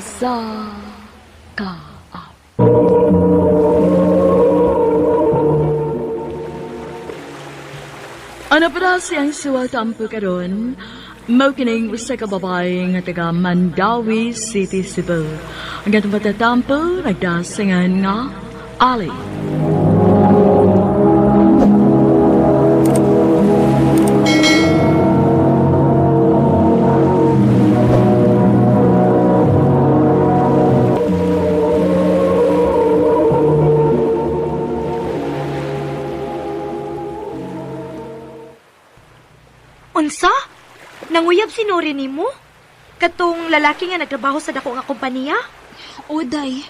sa kaap. Ano para siyang suwatampo karon? Mao kining usa ka babae nga taga Mandawi City, Cebu. Ang atong patatampo nagdasingan nga Ali. Unsa? Nanguyab si Nori nimo? Katong lalaki nga nagtrabaho sa dako nga kompanya? Oday,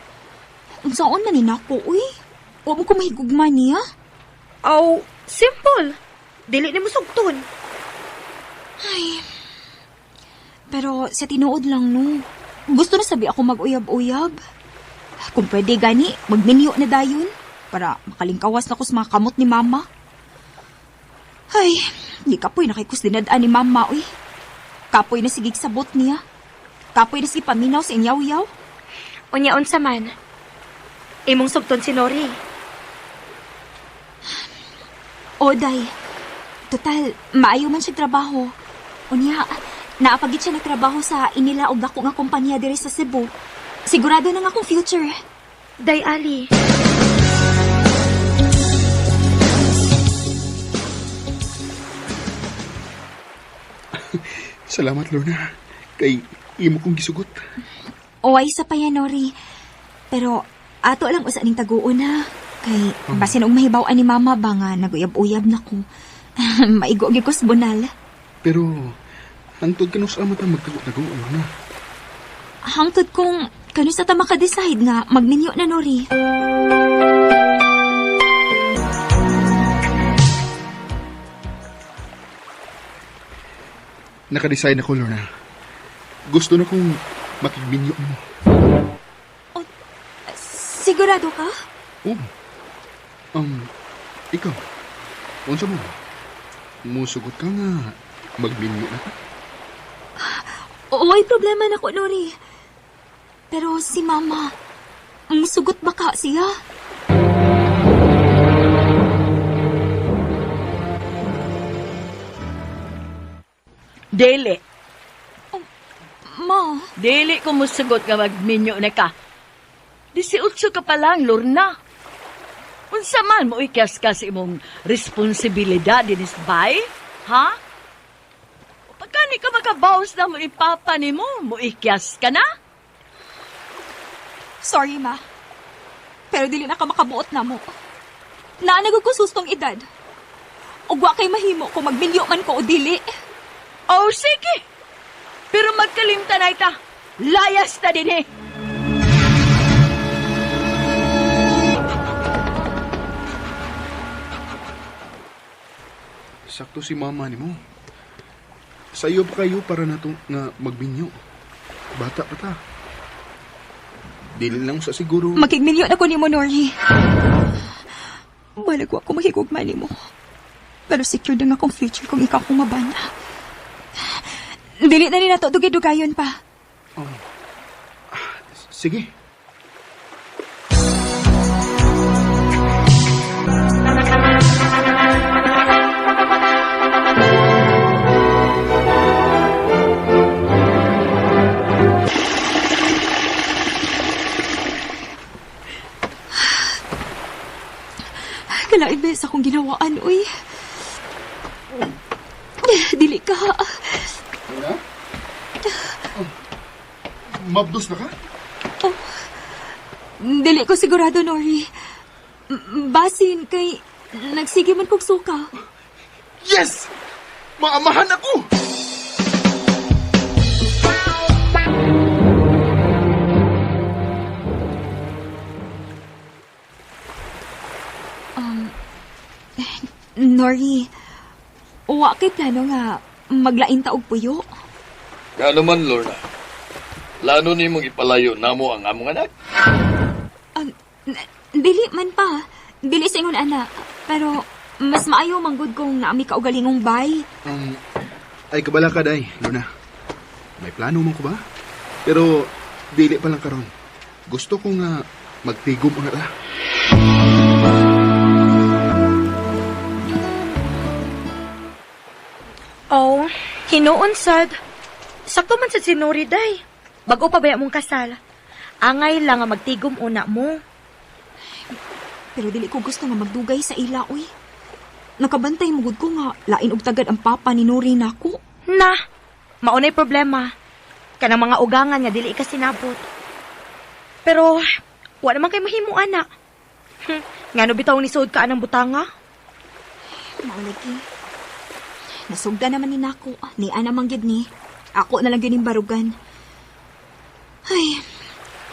unsaon man ni nako, uy? Huwag mo ko mahigugman niya. Aw, simple. Dili nimo sugton. Ay, pero sa tinuod lang, no. Gusto na sabi ako mag-uyab-uyab. Kung pwede gani, magminyo na dayon para makalingkawas na ko sa mga kamot ni mama. Ay, di kapoy nakikus dinadaan ni mama, uy. Kapoy na sigig sabot niya. Kapoy na sige paminaw sa inyaw-yaw. Unya unsa man. Imong sugton si Nori. Oday, total, maayo man siya trabaho. Unya, naapagit siya nagtrabaho sa inila og dako nga kompanya diri sa Cebu. Sigurado na nga akong future. Day Ali. Salamat, Lorna. Kay imo kong gisugot. Uway sa pa yan, Nori. Pero ato lang usa ning taguon na. Kay basin og mahibaw-an ni mama ba nga naguyab-uyab na ko. Maigo gyud ko sa bunal. Pero, hantod ka sa amat ang magtago-tago, Lorna. Hangtod kong kano sa ta maka-decide nga magminyo na, Nori. Naka-decide ako, Lorna. Gusto na kong makigminyo mo. Sigurado ka? Oo. Ikaw. Unsa mo? Musugot ka nga. Magminyo na ka. Uway problema na ko, Nori. Pero si mama, musugot ba ka siya? Dili. Ma, Dili ko musugot nga magminyo na ka. 18 ka pa lang, Lorna. Unsa man mo ikas ka sa imong responsibilidad dinis bay? Ha? Pagkani ka makabawas na mo ipapa ni mo ikyas ka na? sorry ma. Pero dili na ka makabuot na mo. Naanagod ko sustong edad. Ugwa kay mahimo kung magminyo man ko o dili. Oh, sige. Pero magkalimta na ita. Layas na din eh. Sakto si mama ni mo. Sayo pa kayo para na to nga magbinyo. Bata pa ta. Dili lang sa siguro. Makigminyo na ko ni mo, Nori. Balagwa ko mahigugma ni mo. Pero secure na nga akong future kung ikaw kong mabana. Dili na ni nato dugay-dugayon pa. Sige. Kalain bes akong ginawaan, uy. Dili ka. Wala? Mabdos na ka? Dili ko sigurado, Nori. Basin kay nagsige man kog suka. Yes! Maamahan ako! Nori, wa kay plano nga maglain ta og puyo. Nga naman, Lorna. Plano ni mong ipalayo namo ang among anak? Dili man pa. Dili sa ingon anak. Pero mas maayo manggod kong naami kaugalingong bay. Ay kabala ka, day, Lorna. May plano mo ko ba? Pero Dili pa lang karon. Gusto ko nga magtigom una ta. Oh, hinuon sad. Sakto man sa sinuri, day. Bago pa ba mong kasal? Angay lang nga magtigom una mo. Pero dili ko gusto nga magdugay sa ila, uy. Nakabantay mo gud ko nga lain og tagad ang papa ni Nori nako. Na, maunay problema. Kanang mga ugangan nga dili ka sinabot. Pero, wa naman kay mahimo, ana. Ngano bitaw ni suod ka anang butanga? Maulagi. Nasugda naman ni nako, ni ana man gyud ni. Ako na lang gyud ning barugan. Ay,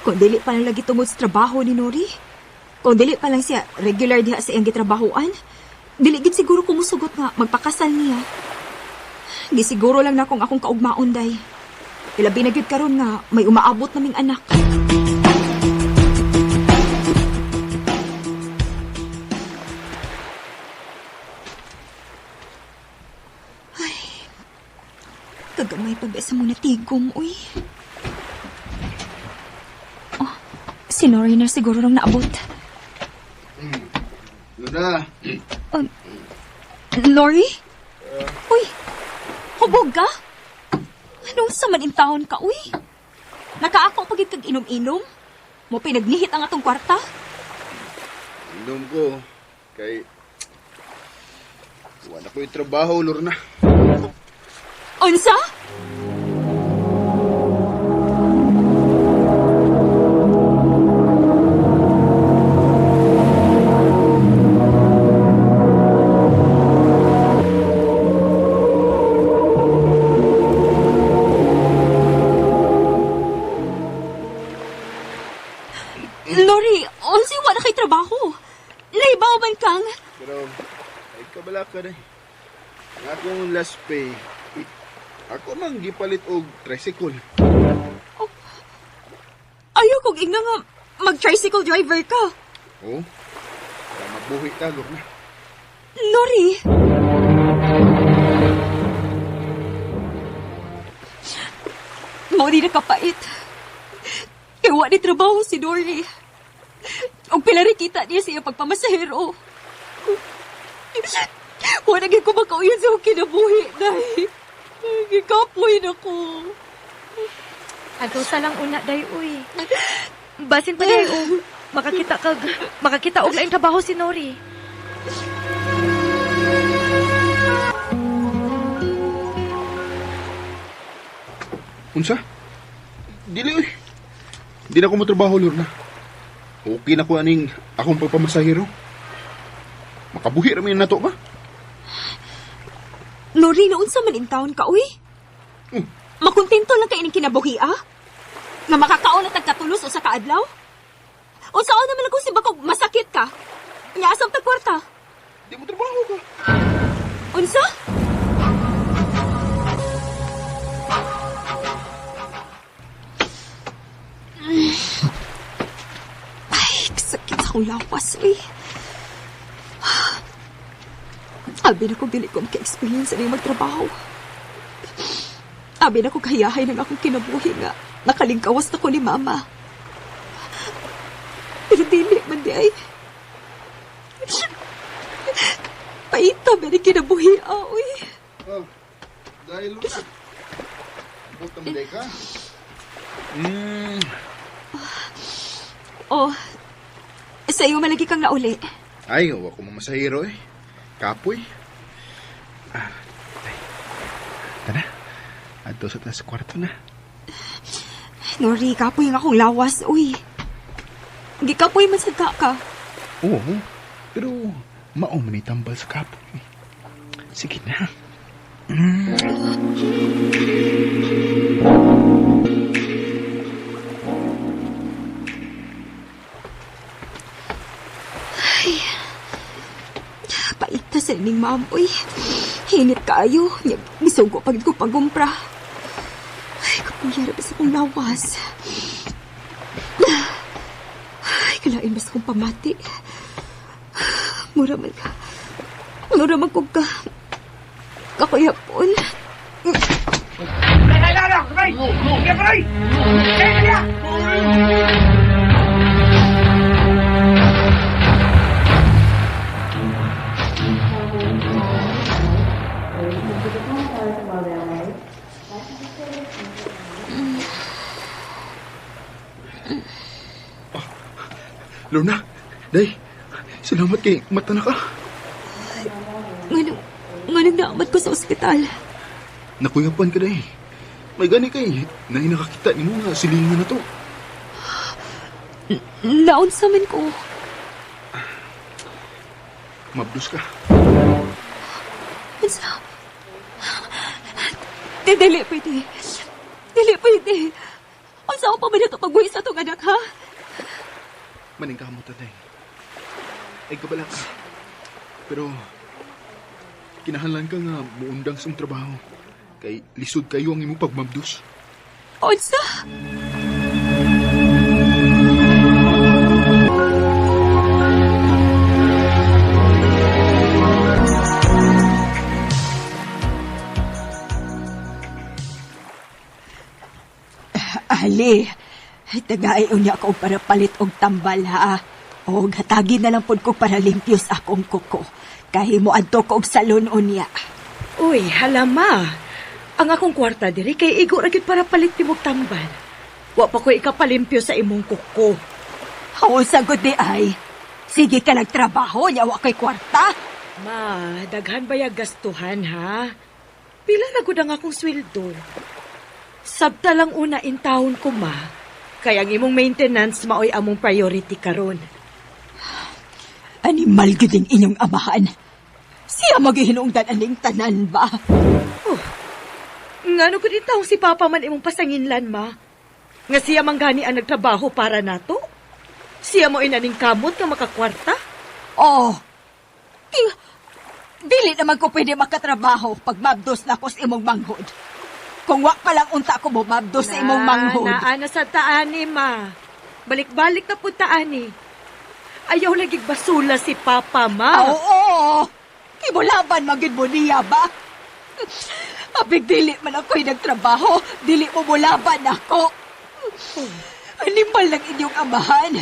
kung dili pa lang lagi tungod sa trabaho ni Nori. Kung dili pa lang siya regular diha sa iyang gitrabahoan, dili gid siguro ko musugot nga magpakasal niya. Di siguro lang na kung akong kaugmaon, day. Ilabi na gyud karon nga may umaabot naming anak. Ay, kagamay pa ba sa muna tigom, uy. Oh, si Nori na siguro nang naabot. Luna, Nori? Uy, hubog ka? Anong sa manintahon ka, uy? Nakaako pagit kag inom-inom? Mo pinagnihit ang atong kwarta? inom ko. Kay... Wala ko yung trabaho, Lorna. Unsa? Lori, unsa wala kay trabaho? Naibaw man kang? Pero, ay kabala ka na. Ang akong last pay, ako mang gipalit og tricycle. Ayaw kong igna nga mag-tricycle driver ka. Oh, para mabuhi ka, Lorna. Lori! Mo di nakapait. Ewa ni trabaho si Lori. Og pila rin kita niya siya pagpamasahero. Wala naging kumakauyan sa akong kinabuhi, dahi. Gikapoy na ko. Ato sa lang una, day, uy. Basin pa, day, makakita og laing trabaho si Nori. Unsa? Dili, uy. Di na ko matrabaho, Lorna. Okay na ko aning akong pagpamasahero. Makabuhi ramin na to ba? Lori, noon sa manintawon ka, uy. Makontento lang kayo ng kinabuhi, ah? Nga makakaon at tagkatulos o sa kaadlaw? O saan naman ako si Bakog masakit ka? Nga asam tagkwarta? Di mo trabaho ka. Unsa? Ay, sakit sa akong lawas, uy. Abi na ko dili ko maka-experience na yung magtrabaho. Abi na ko kayahay ng akong kinabuhi nga nakalingkawas na ko ni Mama. Pero dili man di ay. Paita ba ni kinabuhi, uy. Oh, dahil Lorna. Buta mo ka? Oh, sa iyo malagi kang nauli. Ay, huwag ko mamasahero eh. Kapoy. Tara. Ato sa taas kwarto na. Nori, kapoy nga akong lawas, uy. Gikapoy man sa ka. Oo, pero maumani tambal sa kapoy. Sige na. Paita sa ining mamoy. Hinit kaayo. Nisugo pag ko pagumpra. Ay, kapuyara ba sa kong lawas? Ay, kalain mas kong pamati. Mura man ka. Mura man kong ka. Kakuyapon. Kailangan! Sabay! Sabay! Lorna, day, salamat kay mata na ka. Nganong naamat ko sa ospital. Nakuyapan ka, day. May gani kay, na nakakita ni mo nga silingan na to. Naon sa man ko. Mabdos ka. Ansa? Dili pwede. Dili pwede. Ansa ako pa man ito pagbuhi sa itong anak, ha? Maning kamot na, day. Ay, kabala ka. Pero, kinahanglan ka nga muundang sa trabaho. Kay lisod kayo ang imong pagmabdos. Ansa? Ali, tagay unya ko para palit og tambal, ha? O hatagi na lang pod ko para limpyo sa akong kuko. Kahit mo adto ko og salon unya. Uy, halama. Ang akong kwarta diri kay igo ra gyud para palit timog tambal. Wa pa ko ikapalimpyo sa imong kuko. Haon sagot di ay. Sige ka nagtrabaho, nya wa kay kwarta. Ma, daghan ba yung gastuhan, ha? Pila na gud ang akong sweldo. Sabta lang una in taon ko, ma. Kaya ang imong maintenance maoy among priority karon. Animal guding inyong amahan. Siya maghihinungdan aning tanan ba? Ngano gud taong si Papa man imong pasanginlan, ma? Nga siya manggani ang nagtrabaho para nato? Siya mo inaning kamot nga makakwarta? Oh, dili naman ko pwede makatrabaho pag mabdos na ko sa imong manghod. Kung wa pa lang unta ko mo mabdos sa imong manghod. Naana sa taani, ma. Balik-balik na po taani. Ayaw lagi basula si Papa, ma. Oo. Kimulaban magid mo niya ba? Abig dili man ako'y nagtrabaho, dili mo mulaban ako. Animal lang inyong amahan.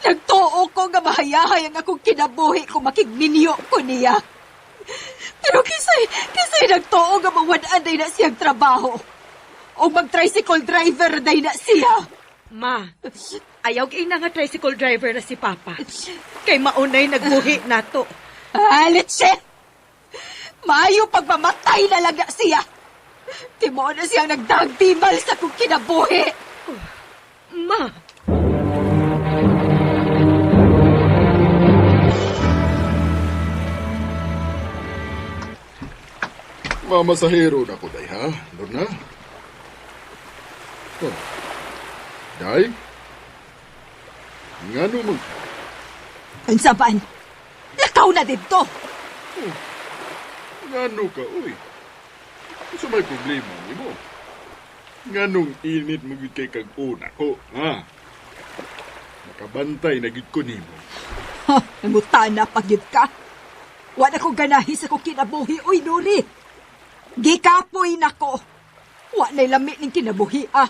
Nagtuo ko nga mahayahay ang akong kinabuhi kung makigminyo ko niya. Pero kisay nagtuo nga mawadaan day na siyang trabaho. O mag-tricycle driver day na siya. Ma, ayaw kay na nga tricycle driver na si Papa. Kay maunay nagbuhi nato. Litsi! Maayo pagmamatay na lang na siya. Timo na siyang nagdagtimal sa kong kinabuhi. Ma, Mamasahero na ko, day, ha? Lorna? Oh. Day? Ngano mag... Unsaban? Lakaw na dito. Ngano ka, uy? Sa may problema ni mo? Nganong init mo gid kay kag una ko, ha? Nakabantay na gid ko nimo. Ha, namutana pagyud ka. Wala ko ganahi sa kong kinabuhi, uy, Nuri. Gikapoy na ko. Wala lami ning kinabuhi, ah.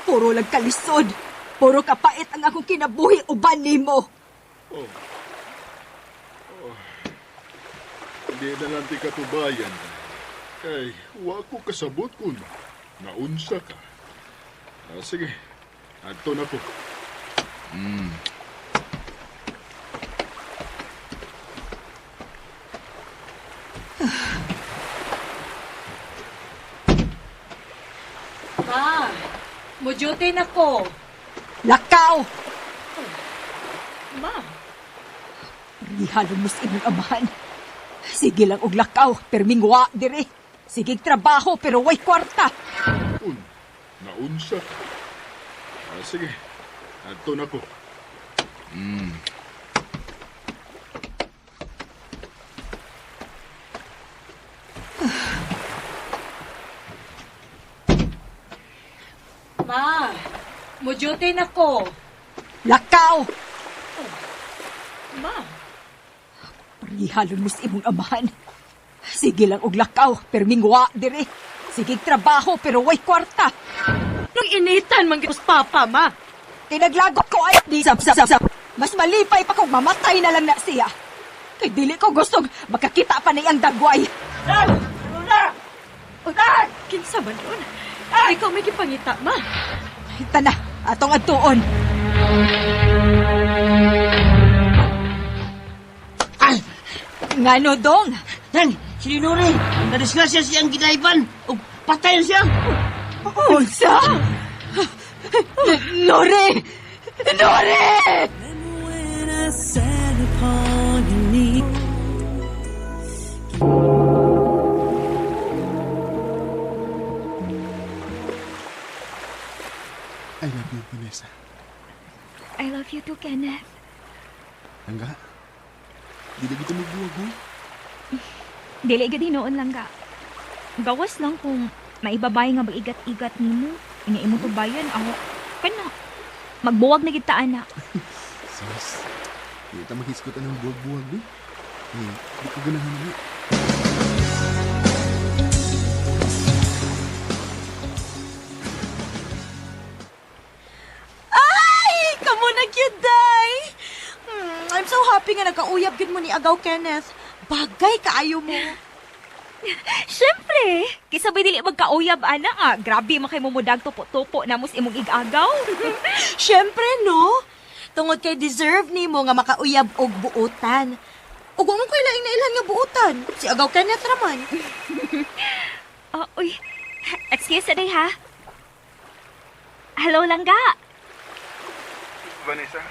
Puro lang kalisod. Puro kapait ang akong kinabuhi, uban nimo. Hindi na lang ti katubayan. Kay, wa ko kasabot kun. Naunsa ka. Sige, adto na ko. ma, mudyute na ko. Lakaw! Ma, Ihalon mo sa inyong amahan. Sige lang og lakaw, pero mingwa dire. Sige trabaho, pero way kwarta. Naunsa ka. Sige, adto na ko. ma, mudyute na ko. Lakaw! Ma, Ihalon mo sa imong amahan. Sige lang og lakaw, pero mingwa dire. Sige trabaho, pero way kwarta. nung initan man gyud Papa, ma. Tinaglagot ko ay di sap. Mas malipay pa kung mamatay na lang na siya. Kay dili ko gustong makakita pa niyang dagway. Kinsa man yun? Ikaw may gipangita, ma. Tana, atong atuon. Ay! Ngano dong? Tan, si Lore, nadisgrasya siyang ginaiban. O patayan siya. Unsa? Lore! Lore! I love you, Vanessa. I love you too, Kenneth. Langga, di na kita magbuwag, ho? Dili gid hinoon lang ga. Gawas lang kung maibabay nga mag-igat-igat nimo. Ina imo tubayan ako. Kana. Magbuwag na kita ana. Sus, di kita maghiskot ng buwag-buwag, eh. Di ko ganahan na. Kamu na gyud day. I'm so happy nga nakauyab gyud mo ni Agaw Kenneth. Bagay kaayo mo. Syempre, kisabay dili magkauyab ana nga. Grabe man kay mo mudag tupo-tupo namos imong igagaw. Syempre no. Tungod kay deserve nimo nga makauyab og buutan. Ug wa man koy laing na ilan nga buutan. Si Agaw Kenneth raman. Uy. Excuse me ha. Hello langga. Vanessa,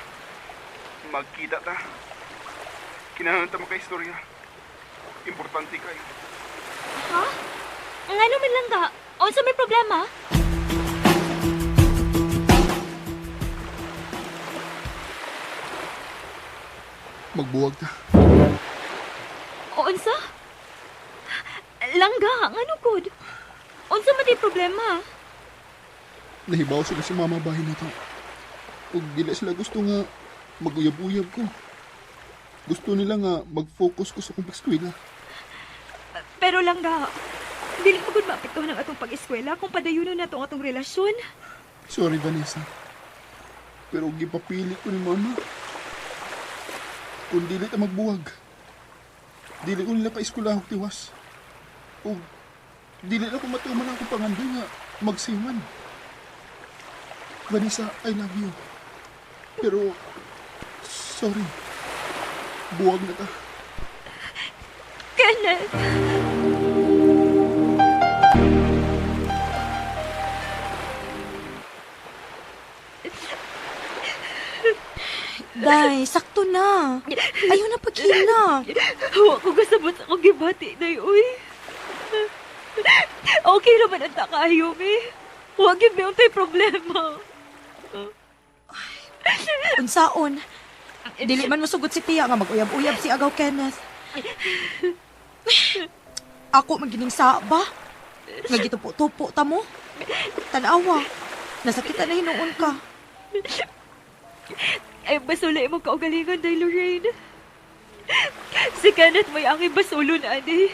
magkita ta. Kinahanglan ta makaistorya. Importante kayo. Ha? Ngano man langga? Unsa may problema? Magbuwag ta. Unsa? Langga, ngano gud? Unsa man di problema? Nahibaw sila sa mama bahay na to. Kung dila sila gusto nga maguyab-uyab ko. Gusto nila nga mag-focus ko sa kong pag-eskwela. Pero langga, dili mo gud maapektuhan ang atong pag-eskwela kung padayunon na atong relasyon. Sorry, Vanessa. Pero gipapili ko ni mama. Kung dili ta magbuwag, dili ko nila ka-eskwela ako tiwas. O dili na ko matuman ang akong pangando nga magsiman. Vanessa, I love you. Pero, sorry. Buwag na ta. Kenneth! Day, sakto na. Ayaw na paghila. Huwag ko kasabot sa akong gibati, day, uy. Okay naman ang takayo, eh. Huwag yun may untay problema. Unsaon? Dili man masugot si Tia nga mag-uyab-uyab si Agaw Kenneth. Ako magining sa ba? Nga gitupo-tupo ta mo. Tanawa. Nasakita na hinuon ka. Ay, basula mo kaugalingan, day, Lorraine. Si Kenneth may aking basulon, adi.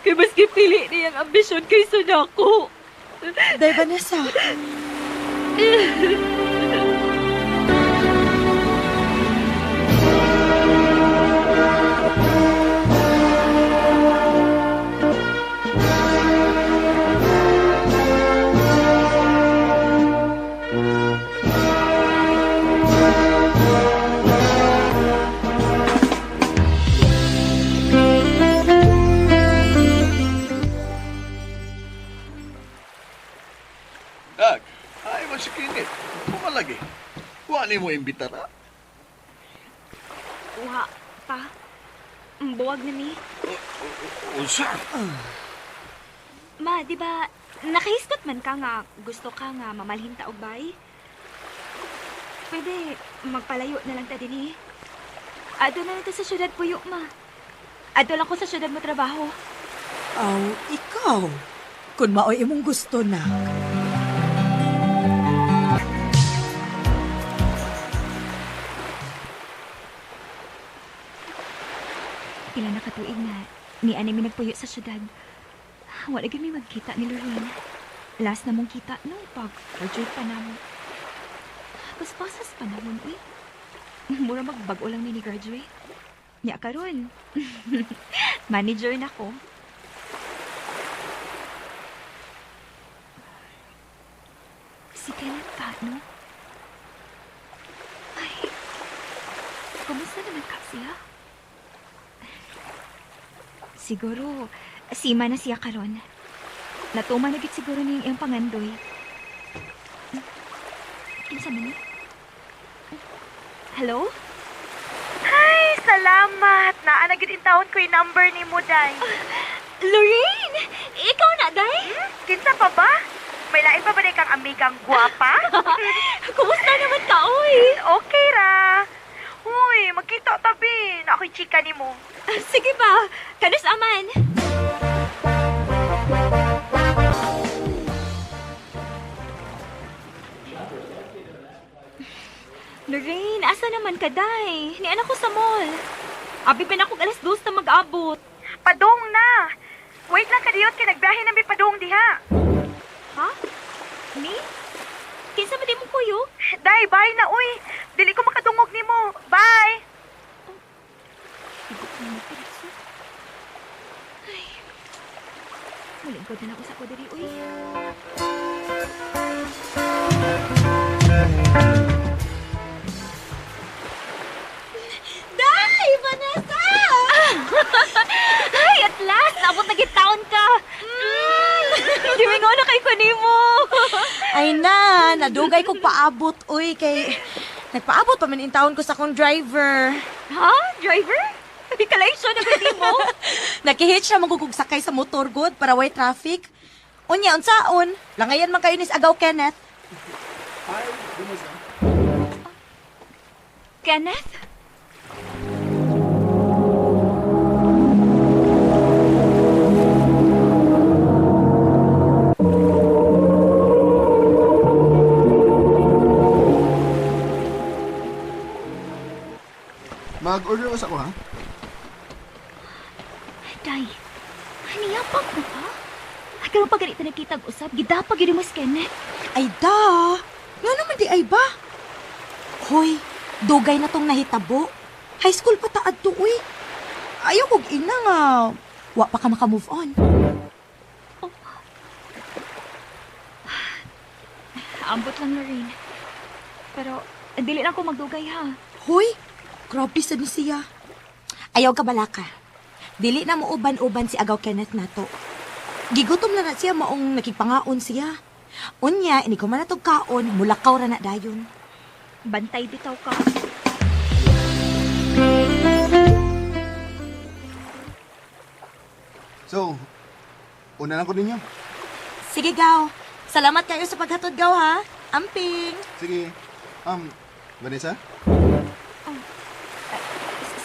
Kaya maski pili niyang ambisyon kaysa na ako. Day, Vanessa. Dag, ay man si Kinit. Pumalagi. Wali mo imbitara. Uha, pa. Buwag na ni. Unsa? Ma, di ba, nakahiskot man ka nga gusto ka nga mamalhin ta og bay? Pwede magpalayo na lang ta din eh. Ado na nito sa syudad puyo, ma. Ado lang ko sa syudad mo trabaho. Aw, ikaw. Kung maoy imong gusto na. Pila na katuig na ni ani mi nagpuyo sa syudad. Wala gyud mi magkita ni Lorraine. Last na mong kita nung pag-graduate pa namo. Paspas pa namon, uy. Mura magbago lang ni graduate. Nya karon. Manager na ko. Si Kenneth ka, no? Ay, kumusta naman ka siya? Siguro, sima na siya karon. Natuma na gid siguro niyang iyang pangandoy. Kinsa man ni? Hello? Ay, salamat. Naanagid in taon ko yung number ni mo, Day. Lorraine! Ikaw na, Day? Kinsa pa ba? May lain pa ba kang amigang gwapa? Kumusta naman ka, oy? Okay ra. Uy, magkita tabi. Na ako'y chika ni mo. Sige ba? Kanus aman. Lorraine, asa naman ka, Day? Ni anak ko sa mall. Abi pa na ako alas 2 na mag-abot. Padong na. Wait lang kadiyot kay nagbiyahe na may padong diha. Ha? Ni? Kinsa ba di mo kuyo? Day, bye na, uy. Dili ko makadungog ni mo. Bye. Igo ko na piritso. Ay. Muling ko din ako sa kodari, uy. Day! Vanessa! Ay, at last! Naabot na gitaon ka! Dimingo na kay Kunimo! Ay na, nadugay kong paabot, uy, kay... Nagpaabot pa man in taon ko sa akong driver. Ha? Driver? Hindi ka lang na gudi mo? Nakihit siya magkukugsakay sa motor good para way traffic. Unya, unsaon? Langayan man kayo nis agaw, Kenneth. Kenneth? Mag-order ka sa ako, ha? Day, haniyapag na ka? Ay, karoon pa ganito nakitag usap, gidapag yun mas Kenneth. Ay da, nga naman di ay ba? Hoy, dugay na tong nahitabo. High school pa taad to, uy. Ayaw kog ina nga. Wa pa ka maka-move on. Ambot lang na rin. Pero, dili na ako magdugay ha. Hoy, grabe sa ni siya. Ayaw ka balaka. Dili na mo uban-uban si agaw Kenneth nato. Gigutom na siya maong nakipangaon siya. Unya, ini ko man natog kaon, mulakaw ra na dayon. Bantay bitaw ka. So, una lang ko ninyo. Sige, gaw. Salamat kayo sa paghatod, gaw, ha? Amping. Sige. Vanessa?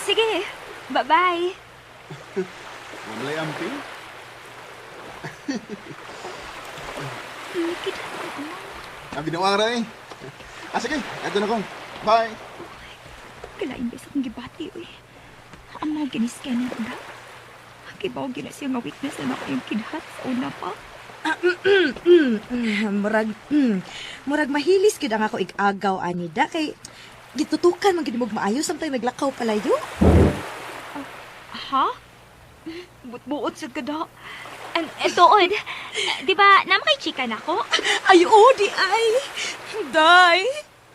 Sige, bye-bye. Wamalay amping? Kita ko. Ang ginawa ka eh. Sige. Eto na ko. Bye. Kalain ba sa kong gibati, uy. Ang mga ginis Kenneth na. Kibaw gina siya nga weakness na nakayong kidhat sa una pa. Murag mahilis gid ang ako igagaw anida kay gitutukan man gid mo maayo samtang naglakaw palayo. Ha? Buot sa kada. Tuod, di ba naman kay chika na ko? Ay, di ay. Day,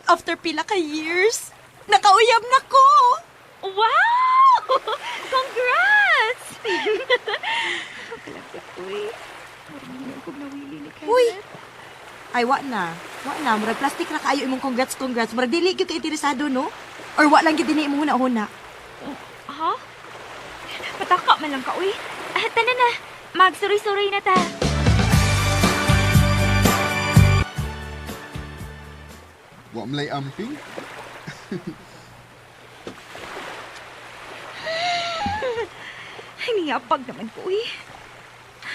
after pila ka years, nakauyab na ko. Wow! Congrats! Kalapit, uy. Marunong kong nawili ni Kenneth. Uy. Ay, wa na. Murag plastic na kayo imong congrats. Murag dili gyud ka interesado, no? Or wa lang gyud dinhi mo huna-huna. Ha? Pataka man lang ka, uy. Tanan na. Magsuroy-suroy na ta. Wamalay amping? Niyapag naman ko, uy.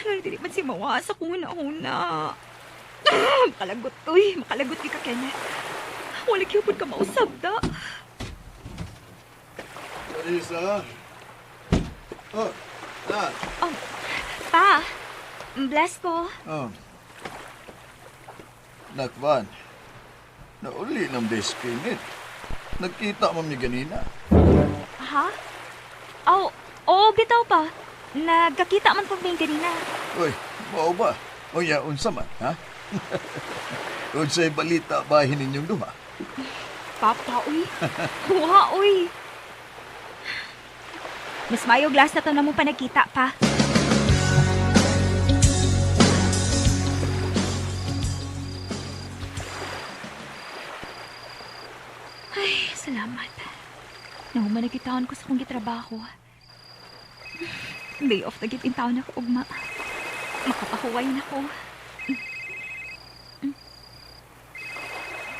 Hindi man si Mawa sa kuna-una. Makalagot, uy. Makalagot di ka, Kenneth. Wala kiyapon ka mausap, da. Vanessa. Oh, na. Pa, bless ko. Oh. Nakvan. Nauli ng deskinit. Nagkita mo mi ganina. Ha? Oo, bitaw pa. Nagkakita man po ba yung ganina? Uy, mao ba? O ya, unsa man, ha? Unsay balita bahin ninyong duha? Papa, uy. Huha, uy. Mas mayog last na to na mo pa nakita pa. Ay, salamat. Nahuman nagitawan ko sa kong gitrabaho. Day off na gitin taon ako, ugma. Makapahuway na ko.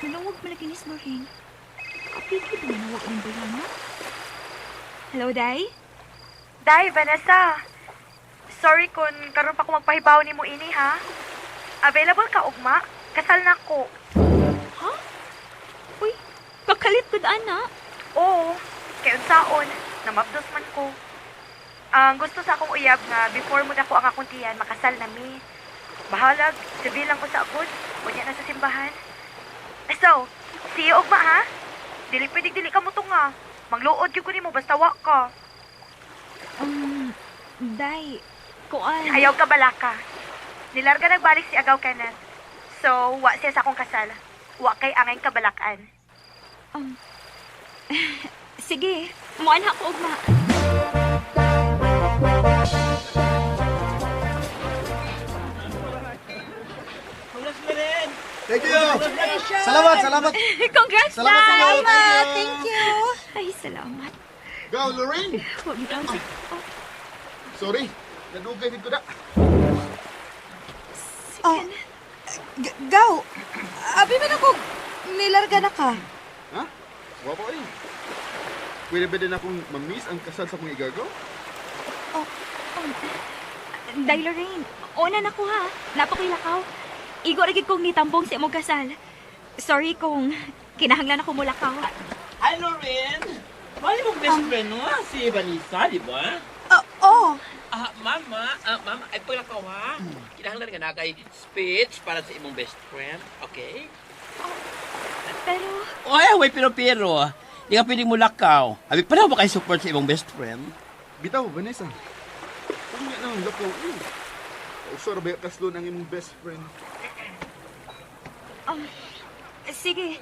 Malawag malakinis mo rin. Kapigil ba manawag ng bayana? Hello, Day? Day, Vanessa. Sorry kung karon pa ko magpahibaw ni mo ini, ha? Available ka, ugma? Kasal na ko. Ha? Uy, kakalit ko daan na. Oo, kay unsaon, namabdos man ko. Ang gusto sa akong uyab nga, before mo dako ang akong tiyan, makasal na mi. Bahalag, civil lang ko sa agod, kunya na sa simbahan. So, see you, ugma, ha? Dili pwedeng dili ka mo to nga. Mangluod yung kunin mo, basta wa ka. Day, kuan. Ayaw ka balaka. Nilarga nagbalik si Agaw Kenneth. So, wa siya sa akong kasal. Wa kay angay kabalakan. Sige, muan ako, ugma. Thank you! Salamat! Congrats, Salamat sa iyo, Day! thank you. Ay, salamat. Go, Lorraine! Huwag mo daw. Sorry, nadugay din ko na. Oh, Gaw, abi man ako, nilarga na ka. Ha? Wapo rin. Pwede ba din akong mamiss ang kasal sa kong igagaw? Day, Lorraine, una na ko ha. Napakilakaw. Igo rin kong nitambong si imong kasal. Sorry kung kinahanglan ako mulakaw. Hi, Lorraine! Mali mong best friend mo, si Vanessa, di ba? Oo. Mama, ay paglakaw ha. Kinahanglan nga na kay speech para sa imong best friend, okay? Pero, Oy, pero. Di ka pwedeng mulakaw. Abi, paano ba kayo support sa imong best friend? Bitaw, Vanessa. Kung nga nang lakaw ko. Usar ba kaslon ang imong best friend? sige.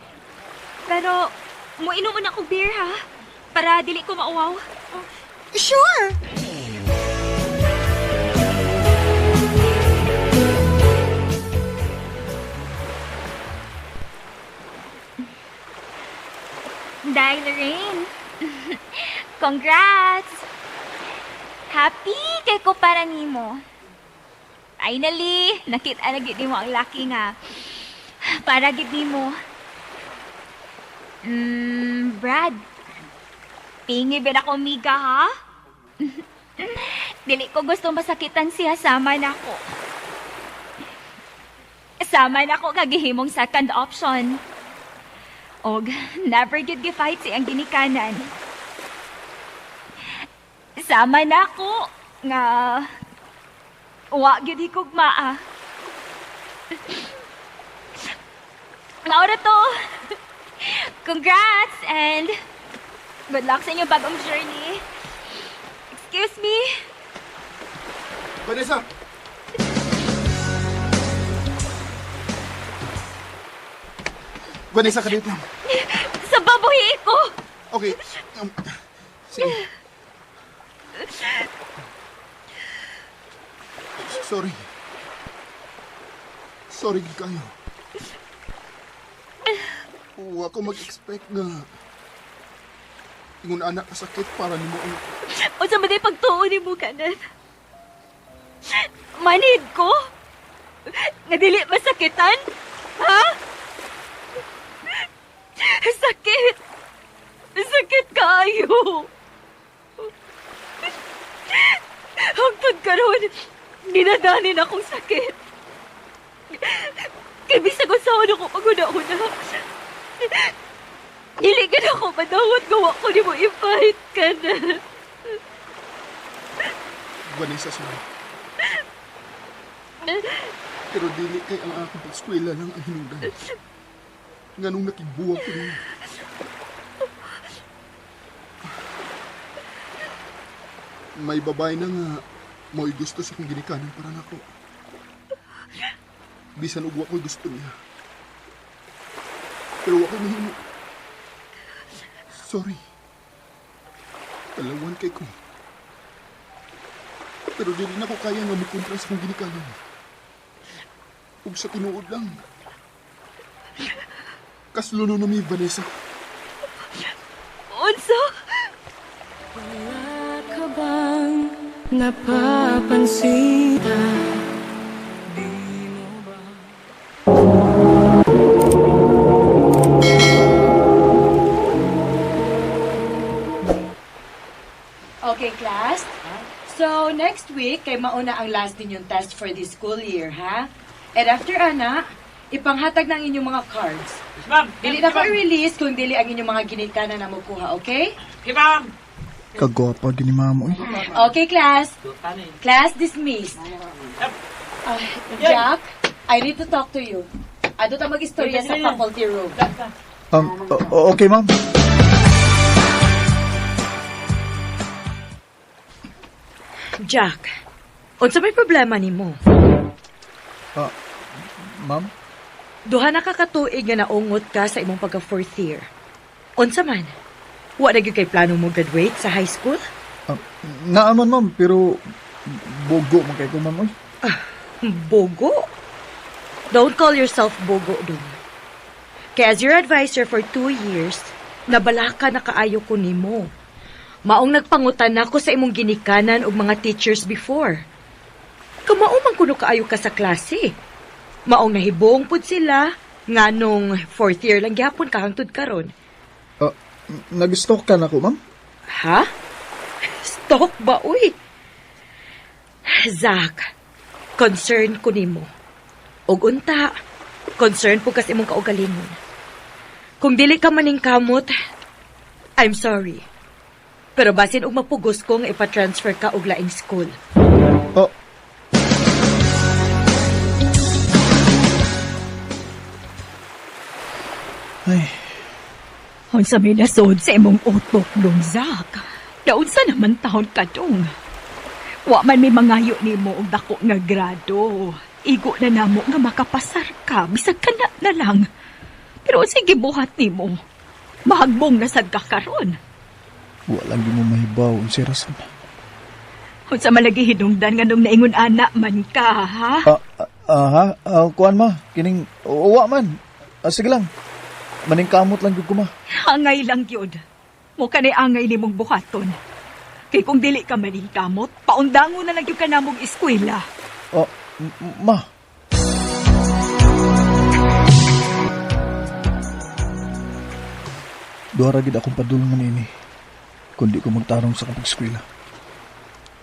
Pero, mo inom na akong beer ha. Para dili ko mauwaw. Sure. Day, Lorraine. Congrats! Happy kay ko para nimo. Finally, nakita na gid nimo ang laki nga. Para gid nimo. Brad. Pingi ba ako miga, ha? Dili ko gusto masakitan siya, sama na ko. Sama na ko kagihimong second option. Og, never gid gi-fight siyang ginikanan. Sama na ko nga wa gid higugma. Laura to. Congrats and good luck sa inyong bagong journey. Excuse me. Vanessa! Vanessa, ka dito. Sa babuhi ko. Okay. Sige. Sorry. Sorry kayo. Wa ko mag-expect na ingon anak kasakit para nimo ang O sa maday pagtuon ni mo kanan. Manid ko? Nga dili masakitan? Ha? Sakit. Sakit kayo. Hangtod karon, dinadanin akong sakit. Kaya bisag usawan ako pag-una-una. Dili ka na ako madawat gawa ko ni mo i-fight ka na. Vanessa, sorry. Pero dili kay ang akong pag-eskwela lang ang hinungdan. Nganong nakibuwag ko niya. May babae na nga mo'y gusto sa kong ginikanan para nako. Bisan ug wa ko gusto niya. Pero wa ko mahimo. Sorry. Talawan kay ko. Pero dili na ko kaya nga mukontra sa kong ginikanan. Ug sa tinuod lang. Kasluno na mi Vanessa. Unsa? Wala ka bang napapansin na di mo ba? Okay, class? So, next week, kay mauna ang last din yung test for this school year, ha? And after, ana, ipanghatag na ang inyong mga cards. Yes, ma'am. Dili na ko i-release kung dili ang inyong mga ginikanan na makuha, okay? Okay, ma'am. Kagwapa gini mamo. Okay, class. Class dismissed. Jack, I need to talk to you. Ato ta mag-istorya sa faculty room. Okay, ma'am. Jack, unsa may problema nimo? Ma'am? Duha na ka katuig nga naungot ka sa imong pagka fourth year. Unsa man? Wa na gyud kay plano mo graduate sa high school? Naaman, ma'am, pero bogo man kay ko, ma'am. Oy. Bogo? Don't call yourself bogo dun. Kaya as your advisor for 2 years, nabalaka na kaayo ko nimo. Maong nagpangutan ako sa imong ginikanan og mga teachers before. Kamao man kuno kaayo ka sa klase. Maong nahibong pud sila nganong 4th year lang gyapon ka hangtod karon. Nag-stalk ka na ko, ma'am? Ha? Stalk ba, uy? Zach, concern ko nimo. Og unta, concern po kas imong kaugalingon. Kung dili ka maning kamot, I'm sorry. Pero basin og mapugos ko nga ipa-transfer ka og laing school. Oh. Ay, Unsa may nasod sa imong utok dong, Zach? Daon sa naman taon ka dong. Wa man may mangayo nimo og dako nga grado. Igo na namo nga makapasar ka, bisag kana na lang. Pero sige buhat nimo. Mahagbong na sad ka karon. walang di mo mahibaw ang si Rason. Unsa malagi hinungdan nga nung naingon ana man ka, ha? Kuan ma, kining uwa man. Sige lang. Maning kamot lang gyud ko, ma. Angay lang yun. Mukha ni angay ni mong buhaton. Kay kung dili ka maning kamot, paundango na lang yung kanamong eskwela. Ma. Duha gid akong padulungan ini. Kundi ko magtarong sa kapag-eskwela.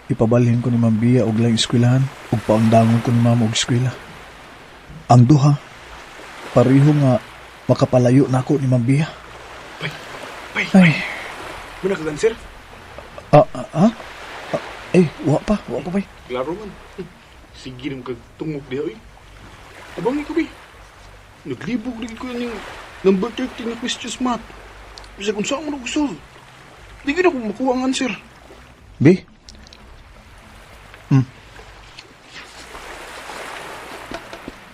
Ipabalhin ko ni Ma'am Bia og laing eskwelahan ug paundangon ko ni Ma'am og eskwela. Ang duha, pareho nga makapalayo na ako ni Ma'am Bia. Ay. Muna ka sir? Wa pa, bay. Klaro man. Sige rin kag tungok diha, oy. Abang ikaw, bay. Naglibog lagi ko yung number 13 na questions math. Bisa kung saan mo gusto. Di ka na kung makuha ang answer. Bi?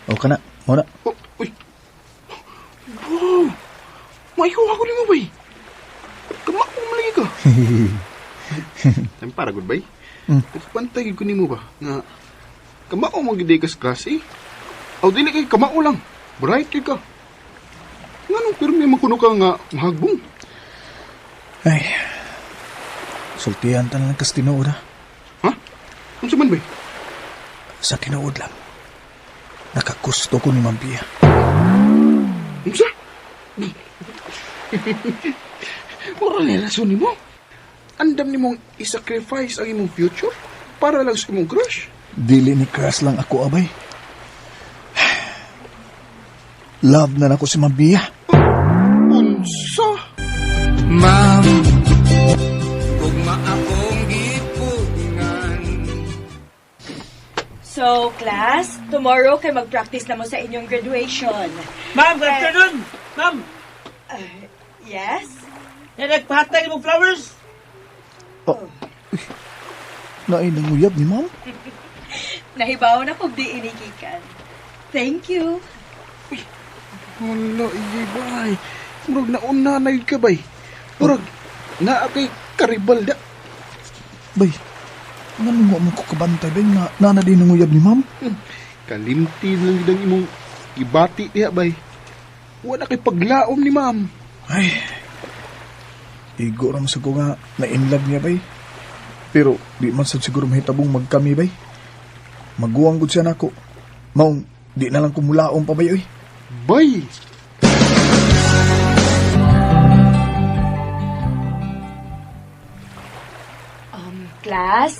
O ka na, muna. Uy. Wow. Maihuha ko rin mo, bay. Kamak mo malagi ka. Time para, good bay. Pantay ko ni mo ba nga kamao mo giday ka sa klase? Aw dili kay kamao lang. Bright ka. Nganong pero may makuno ka nga mahagbong. Ay. Sultihan ta lang kas tinuod ha. Ha? Unsa man bay? Sa tinuod lang. Nakakusto ko ni Ma'am Bia. Unsa? Wala na rason ni mo. Andam ni mong isacrifice ang imong future para lang sa imong crush. Dili ni crush lang ako, abay. Love na ako si Ma'am Bia. Unsa? Ma'am, ugma akong giputingan. So, class, tomorrow kay mag-practice na mo sa inyong graduation. Ma'am, good afternoon. Ma'am, Yes? nagpahatay mong flowers. Nainanguyab ni Ma'am. Nahibaw na kung di inikikan. Thank you. Wala, iya, bay. Murag nauna na yun ka, bay. Murag, naa kay karibal da. Bay, nga mo mo ko kabantay, bay, nga nana din ng uyab ni ma'am. Kalimti lang gidang imong ibati diha, bay. Wala kay paglaom ni ma'am. Ay, igo ram sa ko nga na-inlove niya, bay. Pero di man sad siguro mahitabong magkami, bay. Maguwang gud siya nako. Maong, di na lang kumulaom pa, bay, oy. Bay! Class,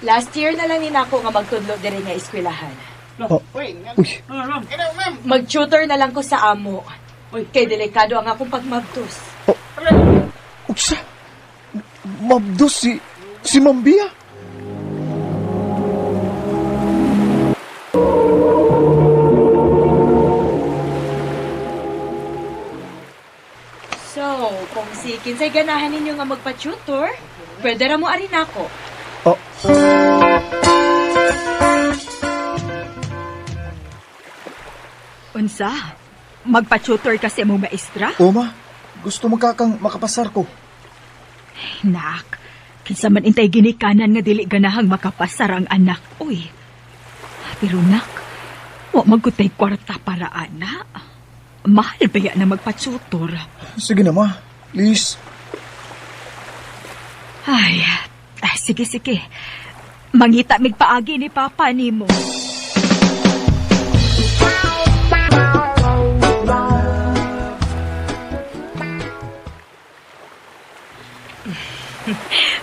last year na lang ni nako nga magtudlo diri nga eskwelahan. Oh, uy, Mag-tutor na lang ko sa amo. Kay delikado ang akong pagmabtos. uksa. Mabdos si Ma'am Bia. So, kung si kinsay ganahan ninyo nga magpa-tutor, pwede ra mo arin ako. Oh, Unsa? Magpa-tutor kasi mo maestra? Oma, gusto mo kakang makapasar ko. Nak, kinsa man intay ginikanan nga dili ganahang makapasar ang anak. Uy, pero nak, wa magkutay kwarta para ana. Mahal ba yan na magpa-tutor? Sige na, ma. Please. Ay, sige. Mangita migpaagi ni Papa nimo.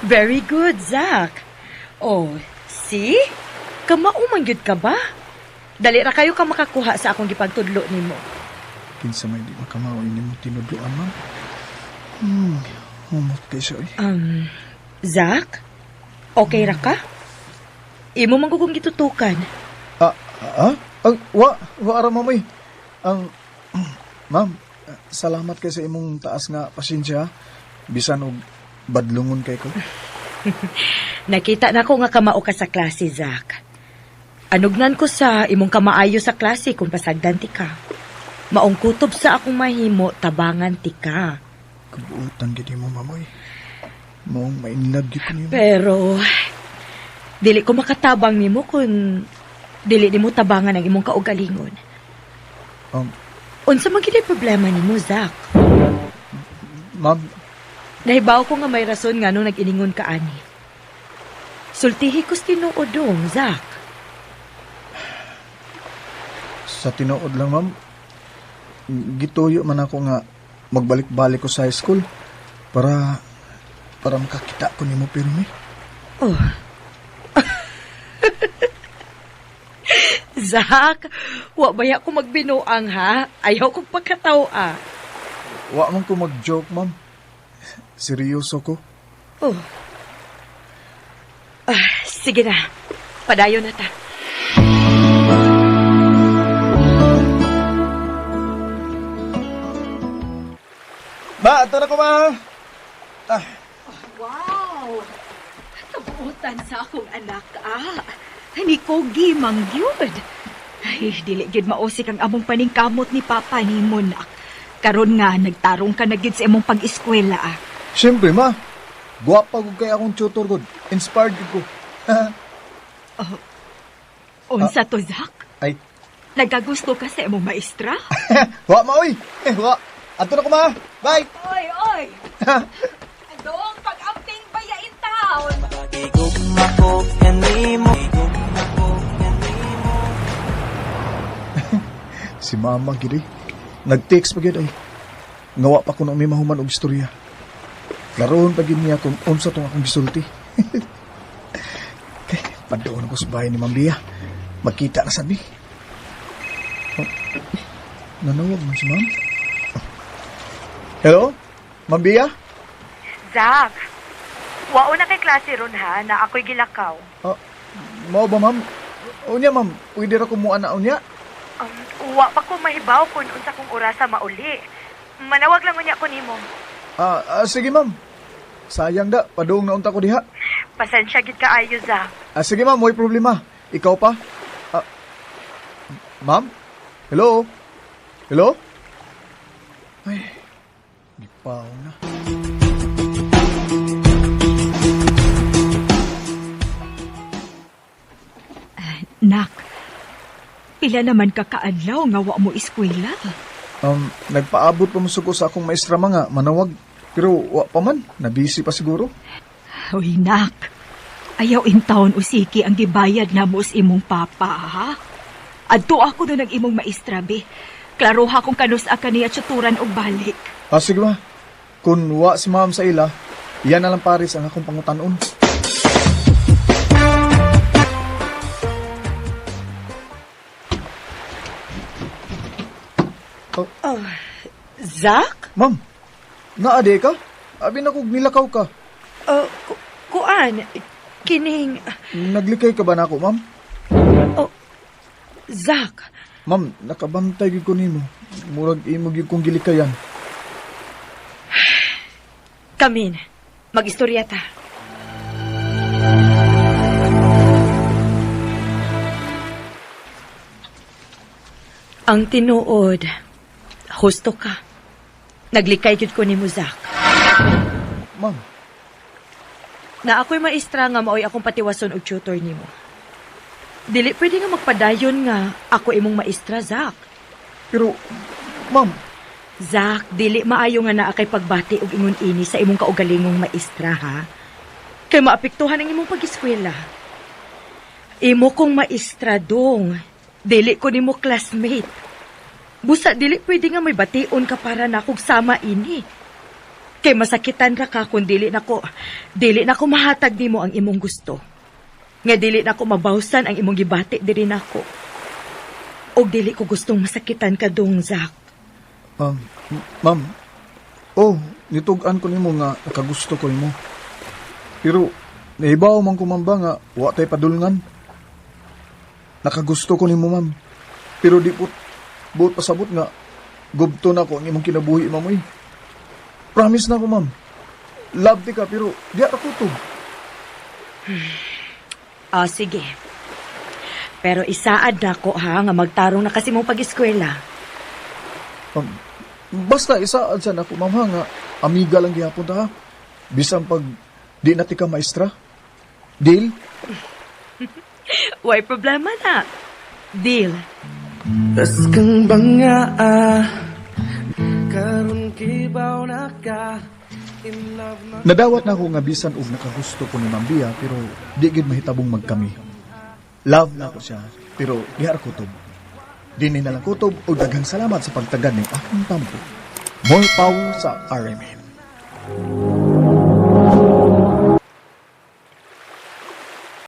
Very good, Zach. Oh, see? Kamauman gyud ka ba? Dali ra kayo ka makakuha sa akong gipagtudlo nimo. Kinsa may di makamawin ni mo tinudloan, ma'am. Humot kayo siya, eh. Zach? Okay ra ka? Imo man ko kong gitutukan. Wa ara, ma'am, eh. Ma'am, salamat kayo sa imong taas nga pasensya. Bisan og badlungon kay ko. Nakita na ko nga kamao ka sa klase, Zach. Anugnan ko sa imong kamaayo sa klase kung pasagdan ti ka. Maong kutob sa akong mahimo, tabangan ti ka. Kabuutan gid mo, mamoy. Maong mainlove gyud ko nimo. Pero, dili ko makatabang nimo kung dili nimo tabangan ang imong kaugalingon. Unsa man gid ang problema nimo, Zach? Ma'am, Nahibaw ko nga may rason nga nung nag-iningon ka, ani. Sultihi ko's tinuodong, Zach. sa tinuod lang, ma'am, gituyo man ako nga magbalik-balik ko sa high school para makakita ko nimo pirmi. Oh. Zach, wa baya ko magbinuang, ha? Ayaw kong pagkatawa. Wa man ko mag-joke, ma'am. Seryoso ko. Oh. Sige na. Padayon na ta. Ma, ito na ko, ma. Wow! Kabuutan sa akong anak, Ni Kogi, mangyud. Ay, dili gid mausik ang among paningkamot ni Papa ni mo, nak. Karon nga, nagtarong ka na gid sa imong pag-eskwela, Siyempre, ma. Guwapa ko kay akong tutor ko. Inspired ko. Unsa to, Zach? Ay. Nagagusto ka sa imong maestra? Wa, ma, oy. Wa. Ato na ko, ma. Bye. Oy! Doong pag-amping baya in town! Si mama, gid eh. Nag-text pa gid ay. Ngawa pa ko na may mahuman og istorya. Laroon pa gid niya kung unsa tong akong gisulti. Padoon ako sa bahay ni Ma'am Bia. Magkita na sabi. Nanawag mo si Ma'am? Hello? Ma'am Bia? Zach, wao na kay klase ron ha, na ako'y gilakaw. Mao ba, Ma'am? Unya, Ma'am. Pwede ra ko mo anaon niya? Wa pa ko mahibaw kung unsa kong orasa mauli. Manawag lang unya ko nimo. Sige, Ma'am. Sayang da, padoong na unta ko diha. Pasensya gid kaayo, Zach. Sige, Ma'am, may problema. Ikaw pa? Ma'am? Hello? Hello? Ay, gipaw na. Nak, pila naman ka kaadlaw nga wa mo eskwela. Nagpaabot pa mo suko sa akong maestra mga manawag. Pero wa pa man, nabisi pa siguro. Uy, nak. Ayaw in taon usiki ang gibayad na mo sa imong papa, ha? Adto ako doon ang imong maestra, be. Klaroha kung kanusa ka niya tsuturan og balik. Sige ba? Kung wa si ma'am sa ila, iyan na lang pares ang akong pangutanon. Zach? Ma'am, naade ka? Abi na kog nilakaw ka. Kuan, kining... Naglikay ka ba na ako, ma'am? Zach, Ma'am, nakabantay gyud ko nimo. Murag imo gyud kong gilikayan. kamin, mag-istorya ta. Ang tinuod, husto ka. Naglikay gyud ko nimo, Zach. Ma'am, Na ako'y maestra nga maoy akong patiwason og tutor nimo. Dili pwede nga magpadayon nga ako imong maestra, Zach. pero ma'am, Zach, dili maayo nga naa kay pagbati og ingon ini sa imong kaugalingong maestra, ha? Kay maapektuhan ang imong pag-eskwela. Imo kong maestra dong. Dili ko nimo classmate. Busa dili pwede nga may bation ka para nakog sama ini. Kay masakitan ra ka kung dili nako mahatag nimo ang imong gusto. Nga dili nako mabawsan ang imong gibati diri nako. Og dili ko gustong masakitan ka dong, Zach. ma'am. Oh, nitug-an ko nimo nga nakagusto ko nimo. Pero nahibaw man ko mamba nga wa tay padulngan. Nakagusto ko nimo, ma'am. Pero di buot pasabot nga gubto na ko ang imong kinabuhi, ma'am. Promise na ko, ma'am. Love ti ka pero di ako kutog. Sige. Pero isaad na ko, ha, nga magtarong na kasi mong pag-eskwela. Basta isaad sa ako, ma'am, ha, nga amiga lang gihapon ta, ha. Bisan pag di na ti ka maestra. Deal? Way problema na. Deal. Tas kang banga karon kibaw na ka in love na. Nadawat na ako nga bisan og nakagusto ko ni Ma'am Bia pero di gid mahitabong magkami. Love na ko siya pero di ara kutob. Dini na lang kutob og daghang salamat sa pagtagad ning akong tampo. More power sa RMN.